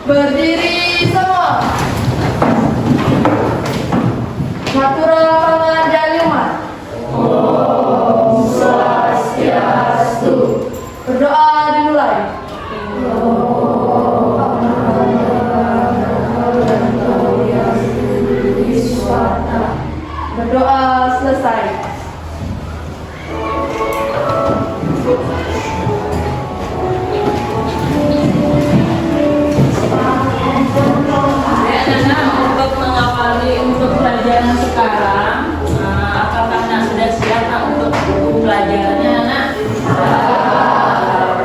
Berdiri semua. Matura Pangadaliman. Om Swastiastu. Berdoa dimulai. Berdoa selesai. Pelajaran sekarang, apakah Nak sudah siap Nak untuk buku pelajarannya Nak?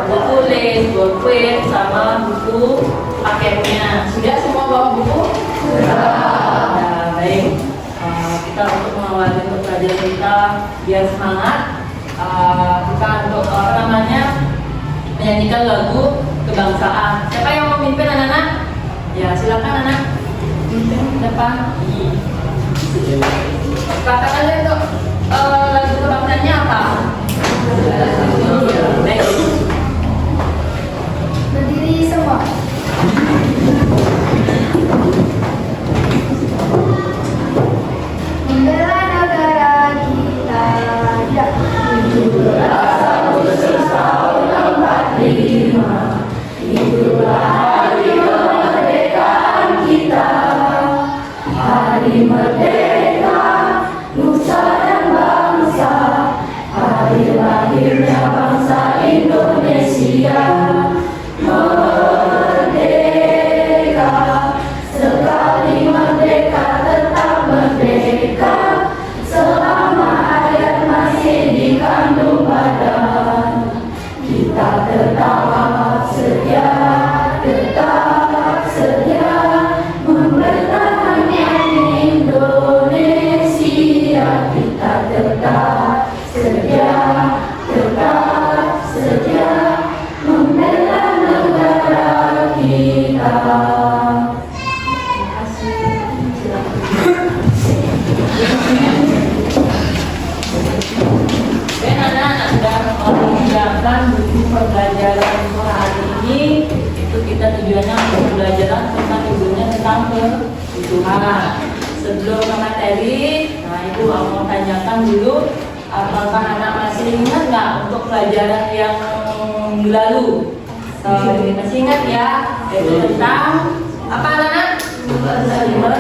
Buku tulis, bolpen, sama buku paketnya. Sudah semua bawa buku? Sudah. Baik. Kita untuk mengawali untuk pelajaran kita biar semangat. Kita untuk menyanyikan lagu kebangsaan. Siapa yang mau mimpin anak-anak? Ya silakan anak. Mimpin depan. Katakan untuk lagu kebangsaannya apa? Berdiri semua. Membela negara kita, ya. 1745, itulah hari kemerdekaan kita. Hari merdeka, nusa dan bangsa, hari lahirnya bangsa Indonesia. Merdeka, sekali merdeka tetap merdeka, selama hayat masih dikandung badan. Kita tetap setia, tetap setia mempertahankan Indonesia. Kita tetap setia, tetap menyiapkan buku pembelajaran untuk hari ini. Itu kita tujuannya untuk pembelajaran tentang ibunya tentang kebutuhan. Sebelum ke materi, nah itu mau tanyakan dulu, apakah anak masih ingat nggak untuk pelajaran yang lalu? Masih ingat ya? Itu tentang apa anak? Sumber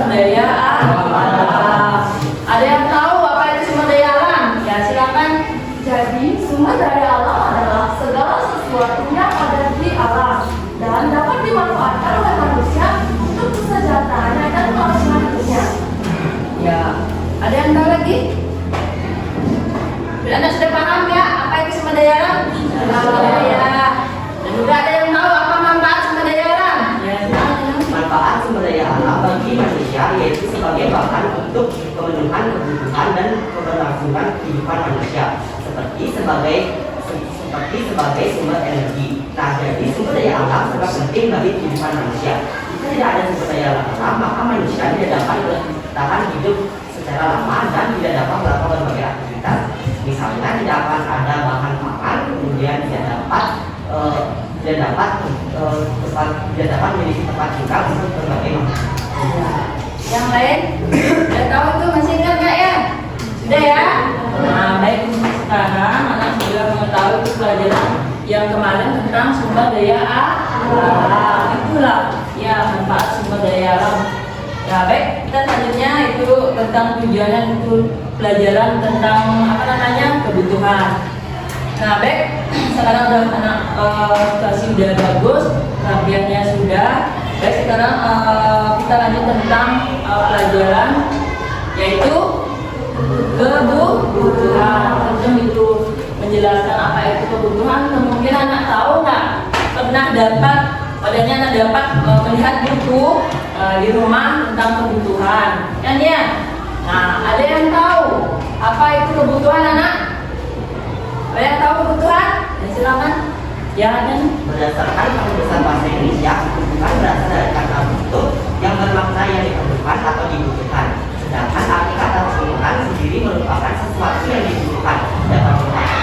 daya alam. Ada yang tahu apa itu sumber daya alam? Ya silakan. Jadi, sumber daya alam adalah segala sesuatu yang ada di alam dan dapat dimanfaatkan oleh manusia untuk kesejahteraannya dan kelangsungan hidupnya. Ya, ada yang tahu lagi? Anda sudah paham ya apa itu sumber daya alam? Ya. Dan juga ada yang tahu apa manfaat sumber daya alam? Ya, Manfaat sumber daya alam bagi manusia yaitu sebagai bahan untuk pemenuhan kebutuhan dan keberlangsungan kehidupan manusia seperti sebagai sumber energi. Nah, jadi sumber daya alam sangat penting bagi kehidupan manusia. Jika tidak ada sumber daya alam, maka manusia tidak dapat bertahan hidup secara lama dan tidak dapat melakukan berbagai aktivitas. Misalnya tidak akan ada bahan pangan, kemudian tidak dapat memiliki tempat tinggal untuk berbagai macam. yang lain? Sudah tahu itu masih ingat nggak ya? Sudah ya? Nah, baik sekarang anak sudah mengetahui itu pelajaran yang kemarin tentang sumber daya alam. Itulah ya manfaat sumber daya alam. Ya baik, kita selanjutnya itu tentang tujuannya itu pelajaran tentang apa namanya kebutuhan. Nah baik, sekarang udah anak situasi udah bagus, latihannya sudah. Baik sekarang kita lanjut tentang pelajaran yaitu kebutuhan. Tentu itu menjelaskan apa itu kebutuhan. Kemungkinan anak tahu nggak pernah dapat, padanya anak dapat melihat buku di rumah tentang kebutuhan. Kan ya? Nah ada yang tahu apa itu kebutuhan anak? Ada yang tahu kebutuhan? Ya, silakan. Ya kan? Berdasarkan penulisan bahasa Indonesia, kebutuhan berasal dari kata butuh yang bermakna yang diperlukan atau dibutuhkan. Sedangkan arti kata kebutuhan sendiri merupakan sesuatu yang dibutuhkan, dapat merupakan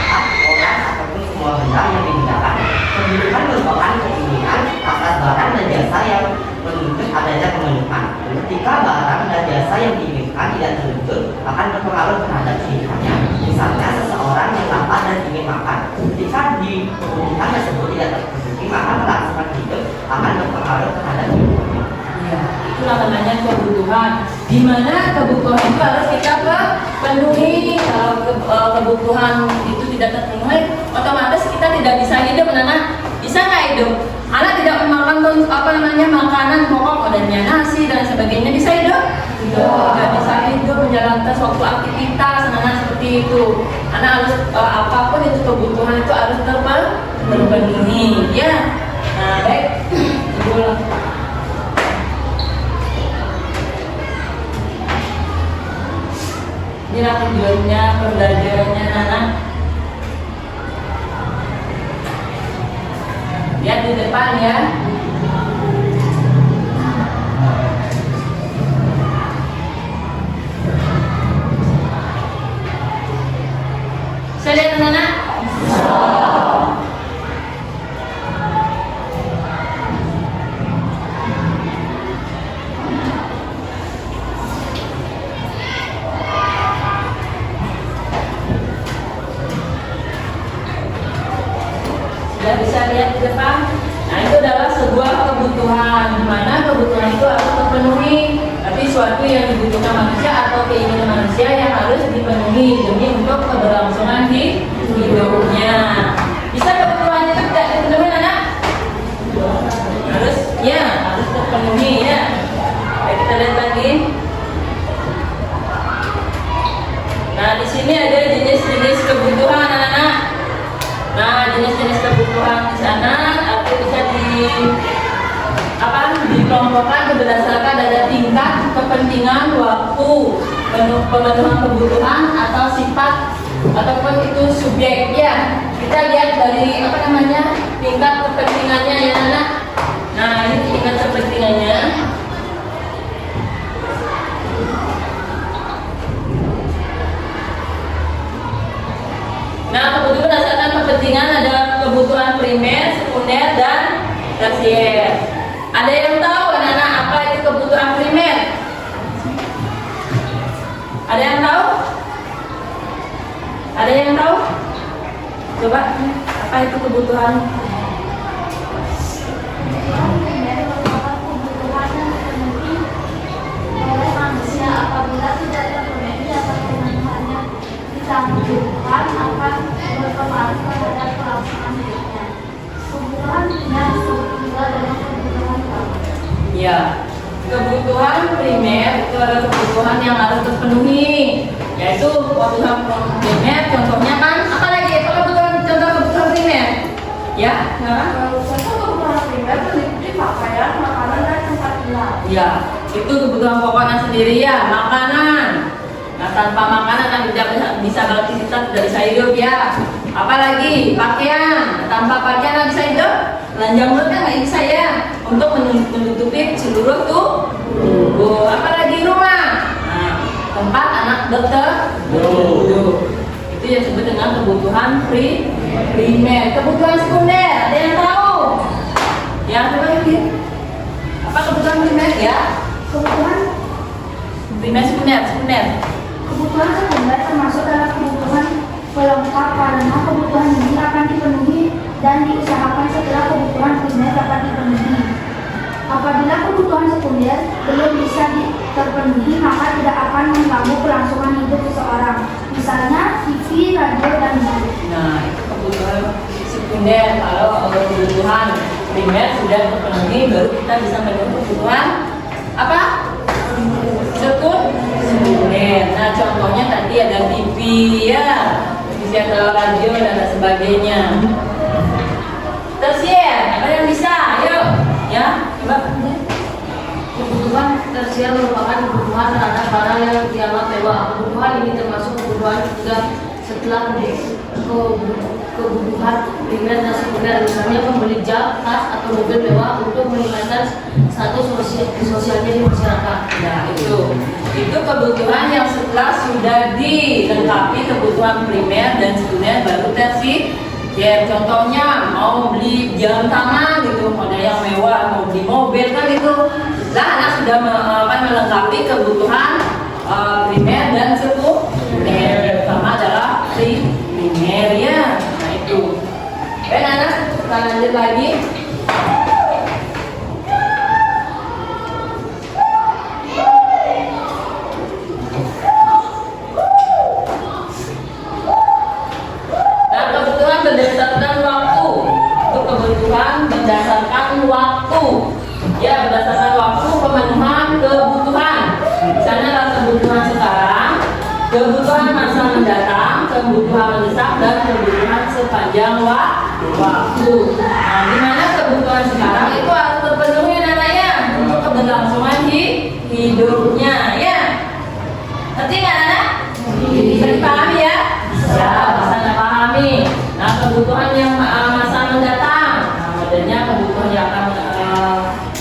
orang ataupun semua benda yang digunakan. Kebutuhan merupakan keinginan atas barang dan jasa yang menuntut adanya pemenuhan. Ketika barang dan jasa yang diinginkan tidak terwujud, akan berpengaruh terhadap kehidupannya. Misalnya seseorang yang lapar dan ingin makan. Ketika di kebutuhan tersebut tidak terpenuhi, maka kelangsungan hidup akan berpengaruh terhadap kehidupannya. Ya, itulah namanya kebutuhan. Di mana kebutuhan itu harus kita penuhi. Kalau kebutuhan itu tidak terpenuhi, otomatis kita tidak bisa hidup. Anak bisa nggak hidup? Anak tidak memakan makanan pokok adanya nasi dan sebagainya, bisa hidup? Tidak bisa hidup menjalankan suatu aktivitas anak seperti itu. Anak harus apapun itu kebutuhan itu harus terpenuhi. Ya, nah baik. Inilah tujuannya pembelajarannya anak. Lihat di depan ya. Saya lihat anak. Sudah bisa lihat di depan. Nah itu adalah sebuah kebutuhan, di mana kebutuhan itu harus terpenuhi. Tapi suatu yang dibutuhkan manusia atau keinginan manusia yang harus dipenuhi demi untuk keberlangsungan di hidupnya. Bisa kebutuhan itu tidak terpenuhi anak? Harus terpenuhi ya. Baik, kita lihat lagi. Nah di sini ada jenis-jenis kebutuhan anak-anak. Nah, jenis-jenis kebutuhan di sana atau bisa dikelompokkan berdasarkan ada tingkat kepentingan, waktu, pemenuhan kebutuhan atau sifat ataupun itu subjek ya. Kita lihat dari tingkat kepentingannya ya anak. Nah, ini tingkat kepentingannya. Nah, kemudian berdasarkan kepentingan ada sekunder, dan tersier. Ada yang tahu anak-anak apa itu kebutuhan primer? Ada yang tahu? Ada yang tahu? Coba, apa itu kebutuhan? Kebutuhan primer merupakan kebutuhan yang dipenuhi oleh manusia apabila tidak terpenuhi atau pemenuhannya ditangguhkan akan berpengaruh terhadap kelangsungan hidupnya. Kebutuhan primer disebut juga dengan kebutuhan utama. Ya, kebutuhan primer itu adalah kebutuhan yang harus terpenuhi, yaitu kebutuhan primer. Contohnya kan, apa lagi? Apa contoh kebutuhan primer? Ya, Contoh kebutuhan primer meliputi pakaian, makanan, dan tempat tinggal. ya, itu kebutuhan pokoknya sendiri ya, makanan. Nah, tanpa makanan kan tidak bisa beraktivitas, tidak bisa hidup ya. Apalagi pakaian, tanpa pakaian nggak bisa hidup. Telanjang mulut kan nggak bisa ya, untuk menutupi seluruh tubuh. Apalagi rumah, nah, tempat anak berteduh. Itu yang disebut dengan kebutuhan primer. Kebutuhan sekunder, ada yang tahu? Ya, coba lihat. Apa kebutuhan primer ya? Kebutuhan Primer, sekunder. Kebutuhan sekunder termasuk dalam kebutuhan pelengkap karena kebutuhan ini akan dipenuhi dan diusahakan setelah kebutuhan primer dapat dipenuhi. Apabila kebutuhan sekunder belum bisa terpenuhi, maka tidak akan mengganggu kelangsungan hidup seseorang. Misalnya TV, radio, dan musik. Nah, itu kebutuhan sekunder. Kalau kebutuhan primer sudah terpenuhi, baru kita bisa memenuhi kebutuhan apa? Sekunder. Nah, contohnya tadi ada TV ya, bisa ada radio dan lain sebagainya. Tersier, ada yang bisa? Ayo, ya, coba. Kebutuhan tersier merupakan kebutuhan terhadap barang yang dianggap mewah. Kebutuhan ini termasuk kebutuhan juga setelah kebutuhan primer dan sekunder, misalnya membeli jas, tas, atau mobil mewah untuk meningkatkan status sosialnya di masyarakat. Nah, itu kebutuhan yang setelah sudah dilengkapi kebutuhan primer dan sekunder baru tersier. Ya, contohnya mau beli jam tangan gitu, model yang mewah, mau beli mobil kan itu. Nah, anak sudah melengkapi kebutuhan primer dan sekunder. Pertama adalah primer ya. Nah, itu. Oke, anak kita lanjut lagi. Berdasarkan waktu, itu kebutuhan berdasarkan waktu, ya berdasarkan waktu pemenuhan kebutuhan. Misalnya kebutuhan sekarang, kebutuhan masa mendatang, kebutuhan mendesak, dan kebutuhan sepanjang waktu. Nah, di mana kebutuhan sekarang itu harus terpenuhi nananya untuk keberlangsungan hidupnya, ya. Ngerti nggak anak? Bisa dipahami ya? Ya, bisa dipahami. Nah, kebutuhan yang masa mendatang, nah, modelnya kebutuhan yang akan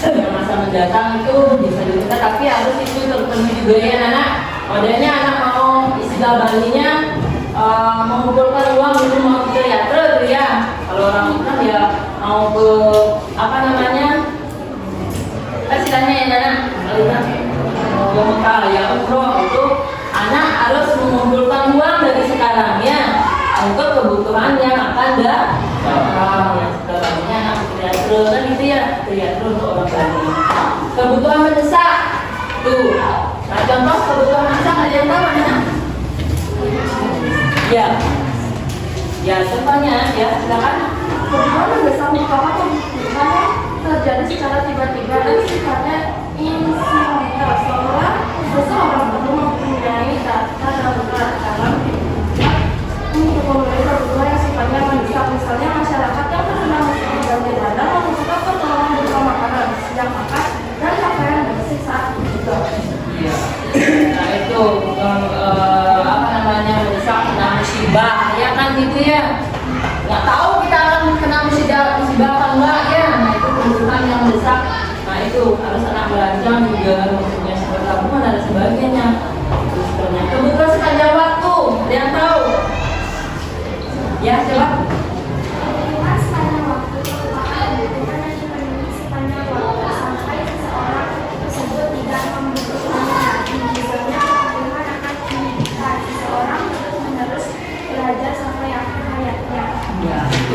yang masa mendatang itu bisa diminta, tapi harus itu terpenuhi juga ya anak. Modelnya anak mau istilah Balinya mengumpulkan uang dulu mau ke teater gitu ya. Kalau orang kan ya mau ke apa namanya? Istilahnya ya anak, mau ke Mekah ya umroh itu anak harus mengumpulkan uang dari sekarang ya, untuk kebutuhan yang akan datang. Yang sebelumnya anak teater kan gitu ya, teater untuk orang Bali. Kebutuhan mendesak tuh. Nah, contoh kebutuhan mendesak ada yang tahu anak? Ya, ya contohnya ya silakan. Kebutuhan mendesak merupakan kebutuhan yang terjadi secara tiba-tiba dan sifatnya insidental. Seseorang perlu mempunyai data darurat dalam untuk memenuhi kebutuhan yang sifatnya mendesak. Misalnya masyarakat yang terkena musibah banjir bandang membutuhkan pertolongan berupa makanan, siap makan, dan pakaian bersih saat berbuka. Ya. Nah, itu apa namanya mendesak kena musibah ya kan gitu ya. Nggak tahu kita akan kena musibah apa enggak ya. Nah, itu kebutuhan yang mendesak. Nah, itu harus anak belajar juga maksudnya seperti tabungan dan sebagainya. Itu sebenarnya kebutuhan sepanjang waktu. Ada yang tahu? Ya, coba. Kebutuhan sepanjang waktu merupakan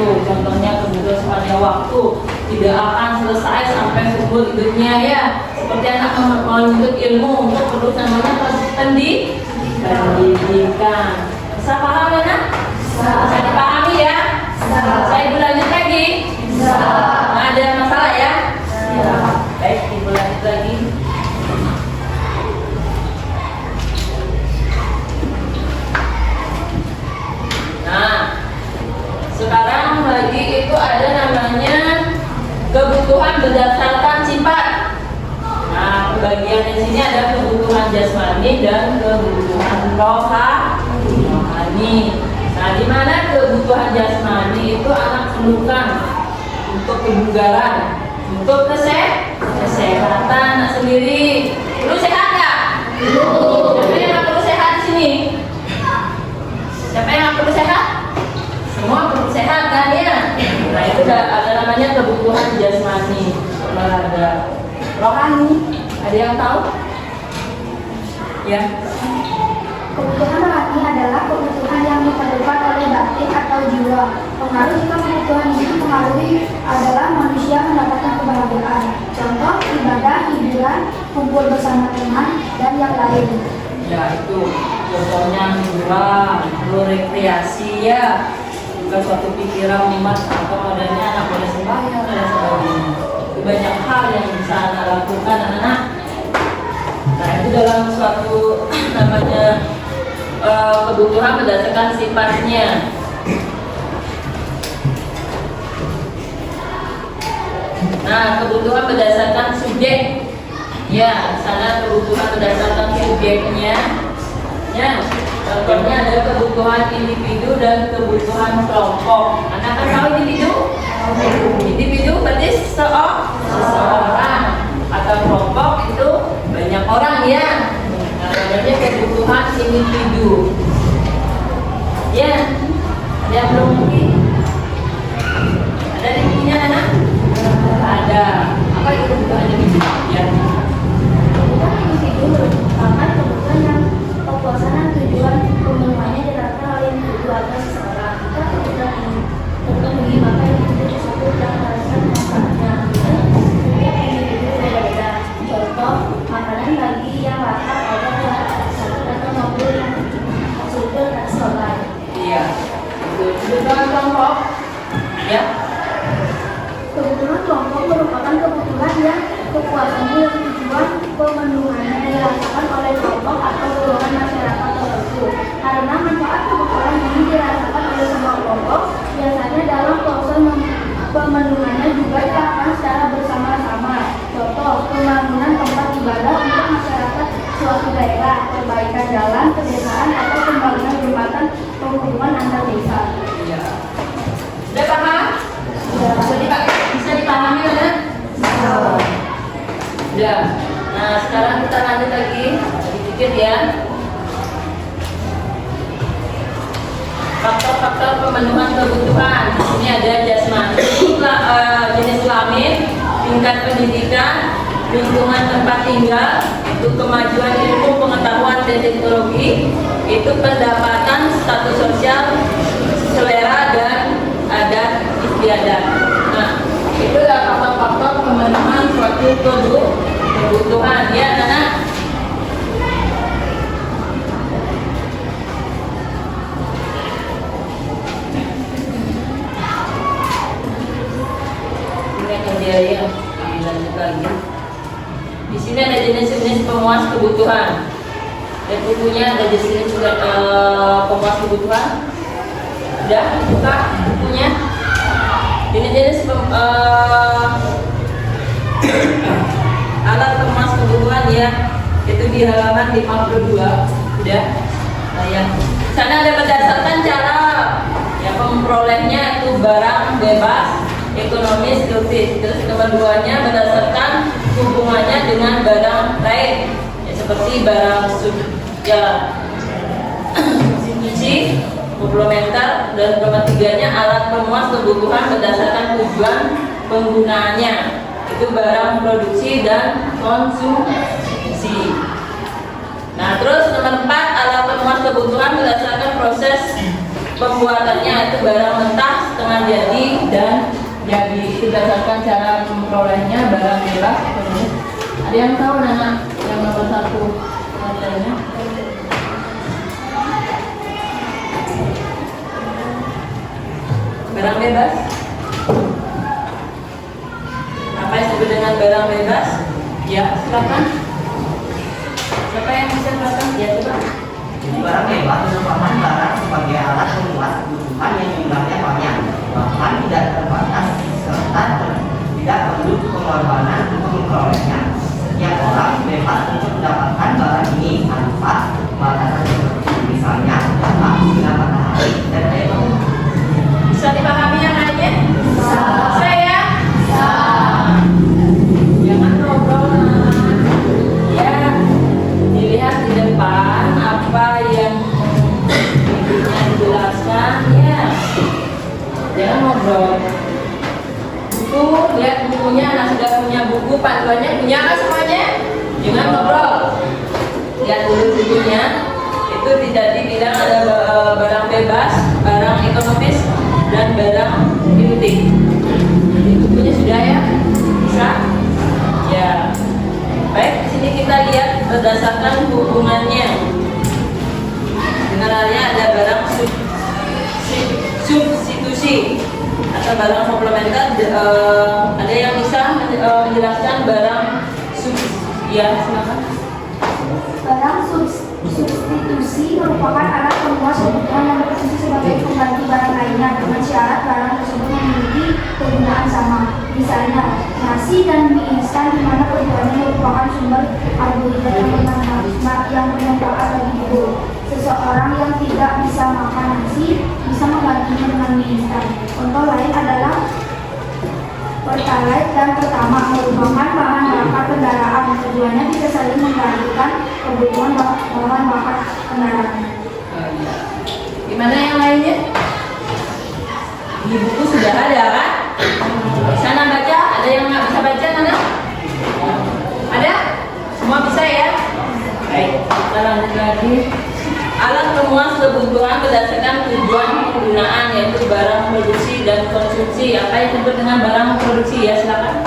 Tuh, contohnya kebutuhan sepanjang waktu tidak akan selesai sampai seumur hidupnya ya. Seperti anak menuntut ilmu untuk perlu namanya pendidikan. Bisa paham ya nak? Bisa dipahami ya? Saya ibu lanjut lagi? Nah, ada masalah ya? Baik, ibu lanjut lagi. Nah, sekarang lagi itu ada namanya kebutuhan berdasarkan sifat. Nah, pembagian di sini ada kebutuhan jasmani dan kebutuhan rohani. Nah, di mana kebutuhan jasmani itu anak perlukan untuk kebugaran, untuk kesehatan anak sendiri. Perlu sehat nggak? Siapa yang nggak perlu sehat di sini? Siapa yang nggak perlu sehat? Semua perlu sehat kan ya? Nah, itu ada namanya kebutuhan jasmani, olahraga. Rohani, ada yang tahu? Ya. Kebutuhan rohani adalah kebutuhan yang diperlukan oleh batin atau jiwa. Pengaruh jika kebutuhan ini mempengaruhi adalah manusia mendapatkan kebahagiaan. Contoh ibadah, hiburan, kumpul bersama teman, dan yang lain. Ya itu contohnya hiburan, lalu rekreasi ya, juga suatu pikiran umat atau adanya anak boleh sembahyang dan sebagainya. Itu banyak hal yang bisa anak lakukan anak-anak. Nah itu dalam suatu namanya kebutuhan berdasarkan sifatnya. Nah kebutuhan berdasarkan subjek. Ya, sana kebutuhan berdasarkan subjeknya. Ya, contohnya ada kebutuhan individu dan kebutuhan kelompok. Anak kan tahu individu? Individu berarti seseorang, atau kelompok itu banyak orang ya. Nah, namanya kebutuhan individu. Ya, ada yang belum mungkin? Ada di sini anak? Ada. Apa itu kebutuhan individu? Ya. Kebutuhan individu merupakan kebutuhan yang kepuasan dan tujuan pemenuhannya dirasakan oleh individu atau seseorang. Jika kebutuhan ini terpenuhi, maka individu tersebut akan merasakan manfaatnya. Setiap individu berbeda. Contoh, makanan bagi yang lapar ada sakit atau mobil yang supir tak solar. Iya. Kebutuhan kelompok. Ya. Kebutuhan kelompok merupakan kebutuhan yang kepuasannya yang tujuan pemenuhannya dirasakan oleh kelompok atau golongan masyarakat tertentu. Karena manfaat kebutuhan ini dirasakan oleh semua kelompok, biasanya dalam proses pemenuhannya juga dilakukan secara bersama-sama. Contoh, pembangunan tempat ibadah untuk masyarakat suatu daerah, perbaikan jalan, pedesaan, atau pembangunan jembatan penghubungan antar desa. Iya. Sudah paham? Bisa dipahami kan? Sudah. Nah, sekarang kita lanjut lagi sedikit ya. Faktor-faktor pemenuhan kebutuhan. Ini ada jasmani, jenis kelamin, tingkat pendidikan, lingkungan tempat tinggal, itu kemajuan ilmu, pengetahuan dan teknologi, itu pendapatan, status sosial, selera dan adat istiadat. Nah, itu adalah faktor-faktor pemenuhan suatu kebutuhan ya anak. Ini akan dia lanjut lagi. Di sini ada jenis-jenis pemuas kebutuhan. Dan bukunya ada jenis-jenis pemuas kebutuhan. Sudah buka bukunya. Jenis-jenis alat pemuas kebutuhan ya, itu di halaman 52 sudah. Nah, yang sana ada berdasarkan cara ya memperolehnya itu barang bebas, ekonomis, gratis. Terus keduanya berdasarkan hubungannya dengan barang lain ya, seperti barang subsidi, komplementer, dan ketiganya alat pemuas kebutuhan berdasarkan tujuan penggunaannya, itu barang produksi dan konsumsi. Nah terus nomor 4, alat pemuas kebutuhan berdasarkan proses pembuatannya, itu barang mentah, setengah jadi, berdasarkan cara memperolehnya barang bebas ekonomis. Ada yang tahu Nana yang nomor 1 materinya? Barang bebas. Apa yang disebut dengan barang bebas? Ya, silakan. Siapa yang bisa silakan? Ya, coba. Jadi barang bebas merupakan barang sebagai alat memuas kebutuhan yang jumlahnya banyak, bahkan tidak terbatas, serta tidak perlu pengorbanan untuk memperolehnya. Setiap orang bebas untuk mendapatkan barang ini tanpa batasan seperti misalnya jatah sinar matahari dan air laut. Bisa dipahami yang lainnya? Saya? Jangan ngobrol. Ya, dilihat di depan apa yang ibunya dijelaskan ya. Jangan ngobrol. Buku, lihat bukunya. Anak sudah punya buku, panduannya punya kan semuanya? Jangan ngobrol. Lihat dulu bukunya. Itu tidak dibilang ada barang bebas, barang ekonomis, dan barang politik. Jadi bukunya sudah ya? Bisa? Ya. Baik, di sini kita lihat berdasarkan hubungannya. Dengan halnya ada barang substitusi atau barang komplementer. Ada yang bisa menjelaskan barang ya, silakan. Barang substitusi merupakan alat pemuas kebutuhan yang berfungsi sebagai pengganti barang lainnya dengan syarat barang tersebut memiliki kegunaan sama. Misalnya, nasi dan mie instan di mana keduanya merupakan sumber karbohidrat yang bermanfaat bagi tubuh. Seseorang yang tidak bisa makan nasi bisa menggantinya dengan mie instan. Contoh lain adalah Pertalite dan Pertamax merupakan bahan bakar kendaraan. Keduanya bisa saling menggantikan kebutuhan bahan bakar kendaraan. Gimana yang lainnya? Di buku sudah ada kan? Sana baca, ada yang nggak bisa baca Nana? Ada? Semua bisa ya? Baik, kita lanjut lagi. Alat pemuas kebutuhan berdasarkan tujuan penggunaan yaitu barang produksi dan konsumsi. Apa yang disebut dengan barang produksi ya, silakan.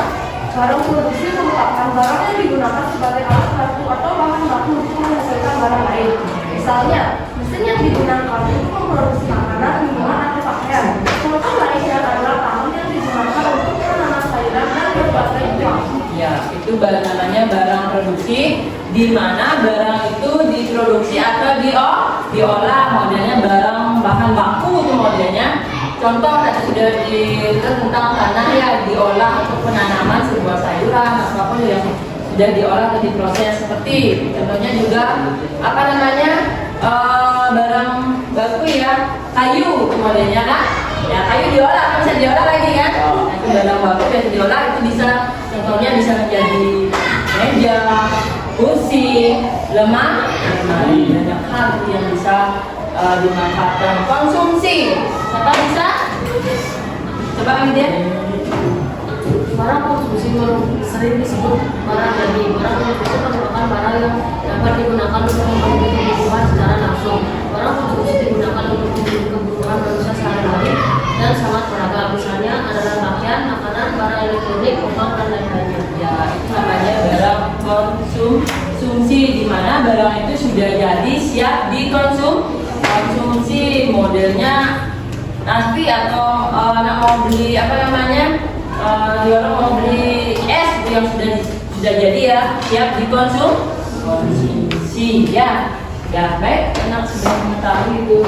Barang produksi merupakan barang yang digunakan sebagai alat baku atau bahan baku untuk menghasilkan barang lain. Misalnya, mesin yang digunakan untuk memproduksi makanan, minuman, atau pakaian. Contoh lainnya adalah tangan yang digunakan untuk menanam sayuran dan berbagai buah. Ya, itu namanya barang produksi, di mana barang itu diproduksi atau diolah. Modelnya barang bahan baku itu modelnya. Contoh tadi sudah tentang tanah ya, diolah untuk penanaman sebuah sayuran apapun yang sudah diolah atau diproses. Seperti contohnya juga apa namanya barang baku ya, kayu itu modelnya kan. Ya, kayu diolah, kan bisa diolah lagi kan. Nah, itu barang baku yang diolah itu bisa, contohnya bisa menjadi meja, kursi, lemari, banyak hal yang bisa dimanfaatkan. Konsumsi, apa bisa? Coba lagi dia. Barang konsumsi sering disebut barang jadi. Barang konsumsi merupakan barang yang dapat digunakan untuk memenuhi kebutuhan secara langsung. Barang konsumsi digunakan untuk memenuhi kebutuhan manusia sehari-hari dan sangat beragam. Misalnya adalah pakaian, makanan, barang elektronik, obat dan lain-lainnya. Ya, itu namanya barang konsumsi, di mana barang itu sudah jadi siap dikonsumsi. Modelnya nanti atau anak mau beli apa namanya, orang mau beli es yang sudah jadi ya, siap dikonsumsi ya. Ya baik, anak sudah mengetahui itu.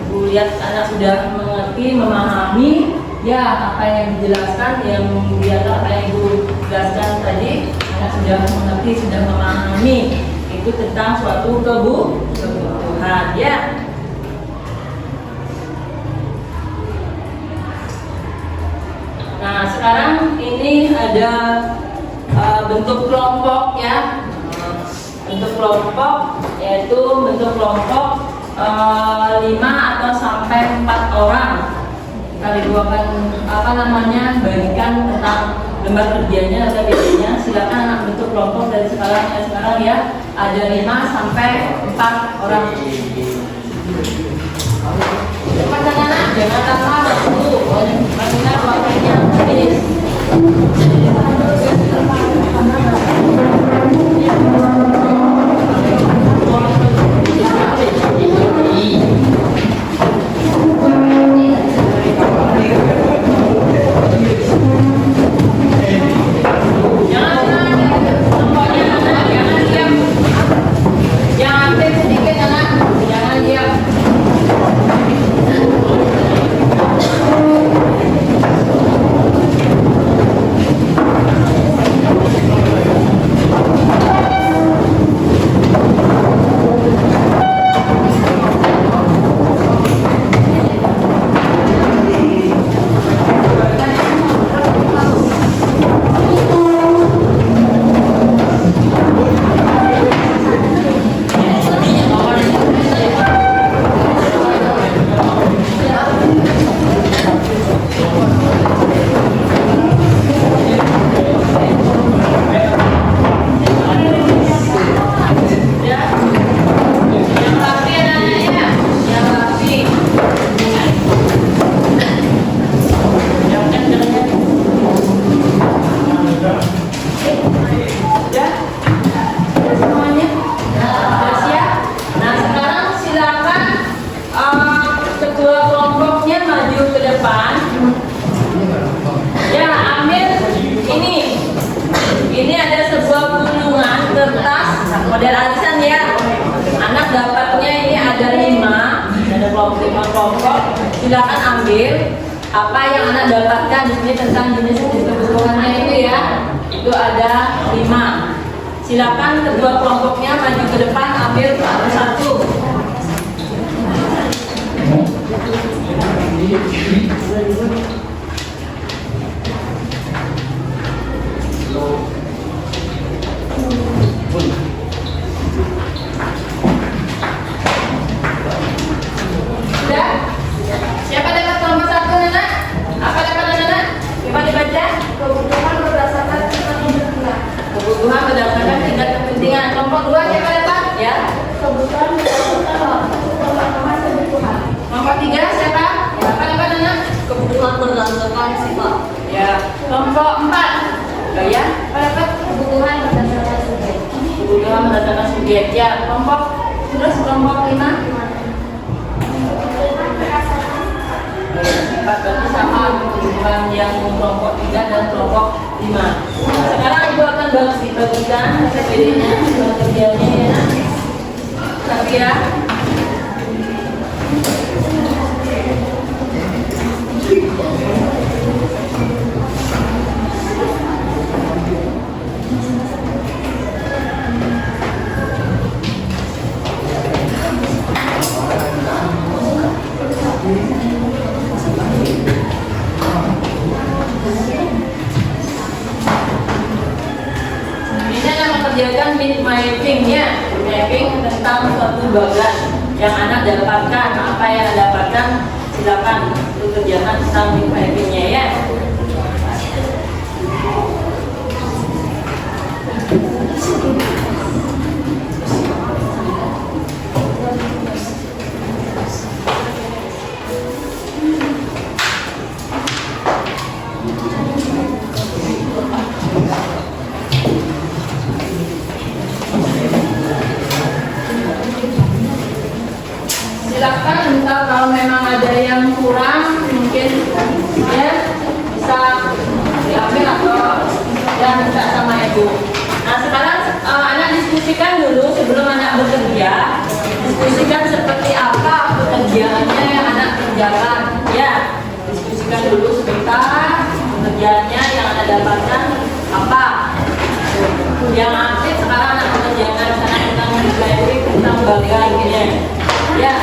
Bu lihat anak sudah mengerti, memahami ya apa yang dijelaskan, yang apa yang Ibu jelaskan tadi. Anak sudah mengerti, sudah memahami itu tentang suatu kebutuhan ya. Nah sekarang ini ada bentuk kelompok ya. Bentuk kelompok yaitu bentuk kelompok 5 atau sampai 4 orang. Kita akan apa namanya, bagikan tentang lembar kerjanya atau biasanya. Silakan anak bentuk kelompok dari sekarang ya. Ada 5 sampai 4 orang. Cepat anak, jangan lama waktu. Bagaimana waktunya habis. model arisan ya. Anak dapatnya ini ada 5, ada kelompok. Silakan ambil apa yang anak dapatkan di sini tentang jenis kebutuhannya itu ya. Itu ada 5. Silakan kedua kelompoknya maju ke depan, ambil satu-satu. Sudah? Siapa dapat nomor 1, Nana? Apa dapat Nana? Coba dibaca. Kebutuhan berdasarkan tingkat kebutuhan. Kebutuhan berdasarkan tingkat kepentingan. Kelompok 2 siapa dapat? Ya. Kebutuhan berdasarkan waktu pemahaman kebutuhan. Kelompok 3 siapa? Ya. Apa dapat Nana? Kebutuhan berdasarkan sifat. Ya. Kelompok 4. Ya. Apa dapat? Kebutuhan berdasarkan subjek. Kebutuhan berdasarkan subjek. Ya. Kelompok terus kelompok 5. Berarti sama kebutuhan yang kelompok 3 dan kelompok 5. Sekarang ibu akan bagikan PPD-nya, kerjanya ya. Tapi ya. Ini akan mengerjakan mid mapping-nya, mapping tentang suatu bagan yang anak dapatkan. Apa yang dapatkan silakan untuk kerjakan tentang mid mapping-nya ya. Silakan entah kalau memang ada yang kurang mungkin ya bisa diambil atau ya minta sama ibu. Nah sekarang anak diskusikan dulu sebelum anak bekerja, diskusikan seperti apa pekerjaannya yang anak kerjakan ya. Diskusikan dulu sebentar pekerjaannya yang anak dapatkan apa. Yang aktif sekarang anak mengerjakan sana tentang menjadi tentang bagian ini ya.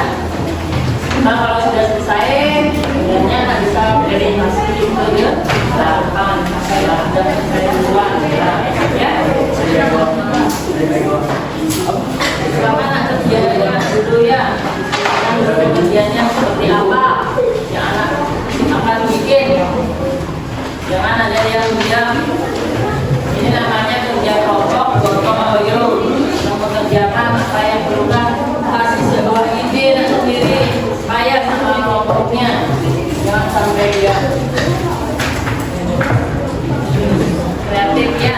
Nah kalau sudah selesai, sebenarnya anak bisa verifikasi itu ya. Lakukan sampai sudah selesai duluan ya. Silakan anak kerja dulu ya. Kerjanya seperti apa yang anak akan bikin. Jangan ada yang diam. Ini namanya kerja kelompok, gotong royong. Mengerjakan apa yang perlukan, kasih sebuah ide dan sendiri supaya sama kelompoknya jangan sampai dia kreatif ya.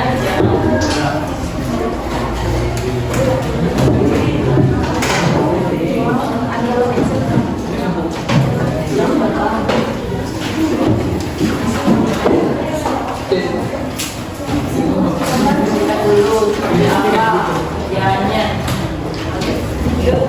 Dulu seperti apa kerjaannya. Yuk.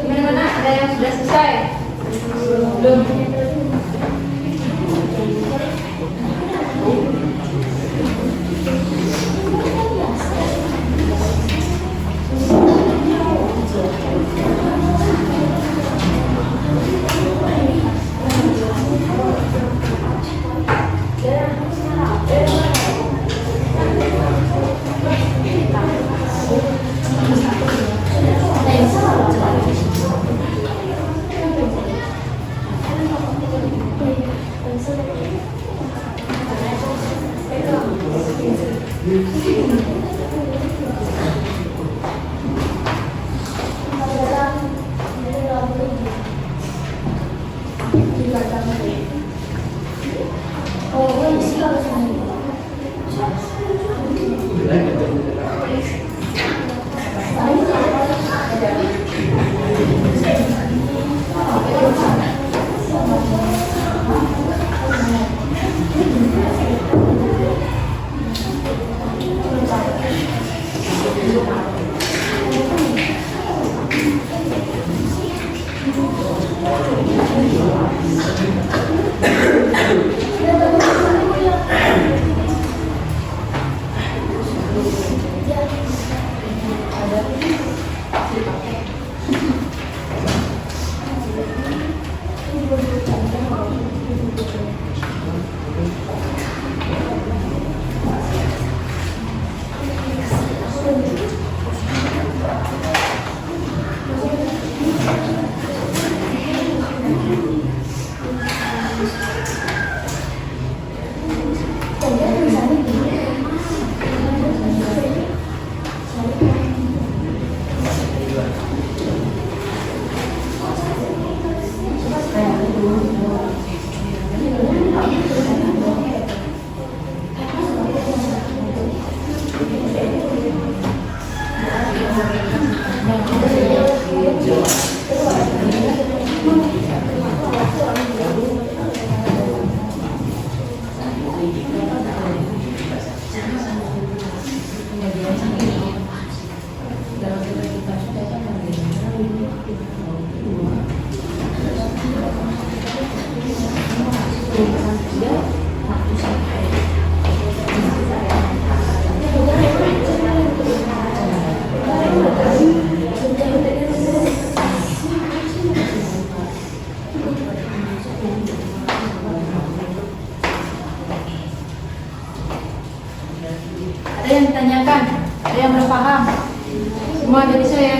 Gimana? Ada yang sudah selesai? Belum. paham? Semua jadi saya.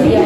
Iya.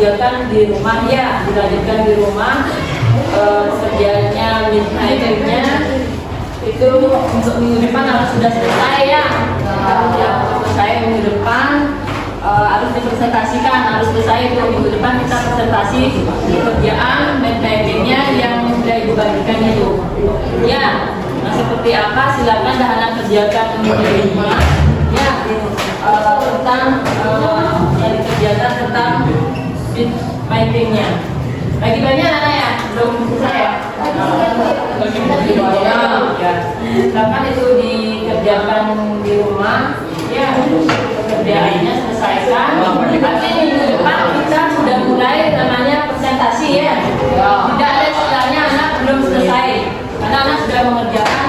dikerjakan di rumah ya, dilanjutkan di rumah. Kerjanya midnight-nya itu untuk minggu depan harus sudah selesai ya. Yang selesai minggu depan harus dipresentasikan, harus selesai itu minggu depan kita presentasi kerjaan midnight-nya yang sudah ibu bagikan itu. Ya, nah seperti apa silakan Dahana kerjakan di rumah. Ya, tentang dari kerjaan tentang speed writing-nya. Lagi banyak anak ya, belum selesai ya. Lagi banyak ya. Silakan itu dikerjakan di rumah. Ya, kerjaannya selesaikan. Nanti minggu depan kita sudah mulai namanya presentasi ya. Tidak ada istilahnya anak belum selesai, karena anak sudah mengerjakan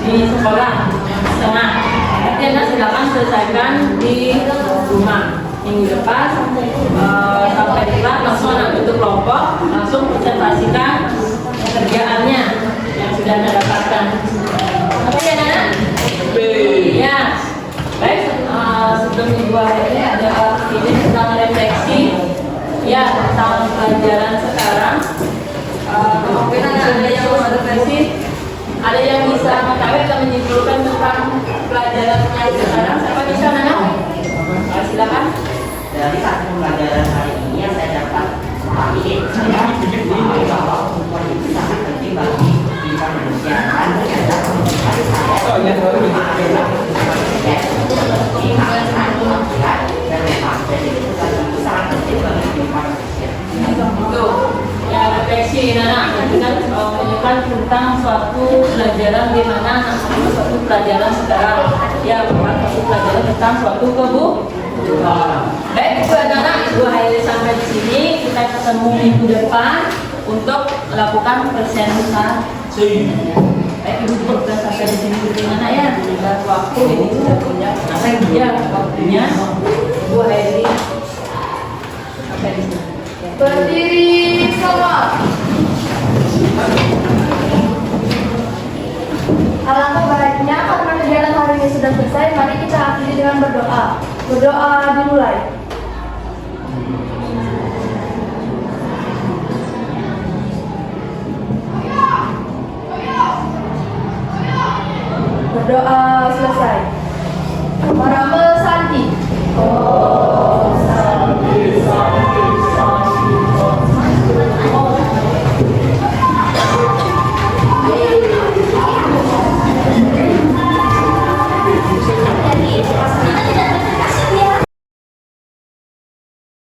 di sekolah setengah. Nanti anak silakan selesaikan di rumah. Minggu depan sampai kelar langsung anak bentuk kelompok, langsung presentasikan pekerjaannya yang sudah anda dapatkan. Oke ya Nana? Ya. Baik, sebelum ibu ini ada ini tentang refleksi ya tentang pelajaran sekarang. Mungkin ada yang mau refleksi, ada yang bisa mengetahui atau menyimpulkan tentang pelajaran yang sekarang. Siapa bisa Nana? Silakan. Dari satu pelajaran hari ini yang saya dapat pahami, saya memahami bahwa umur itu sangat penting bagi kemanusiaan. Ternyata hari saya dan memang jadi itu sangat penting bagi kemanusiaan. Itu ya refleksi Nana dengan menunjukkan tentang suatu pelajaran di mana suatu pelajaran sekarang ya merupakan suatu pelajaran tentang suatu baik ibu Nana, ibu Hairi sampai di sini kita ketemu minggu depan untuk melakukan presentasi. Baik ibu juga sampai di sini dulu Nana ya, dan waktu ini sudah punya ya waktunya ibu Hairi sampai di sini. Berdiri semua. Alangkah baiknya karena kegiatan hari ini sudah selesai, mari kita akhiri dengan berdoa. Berdoa dimulai. Berdoa selesai. Para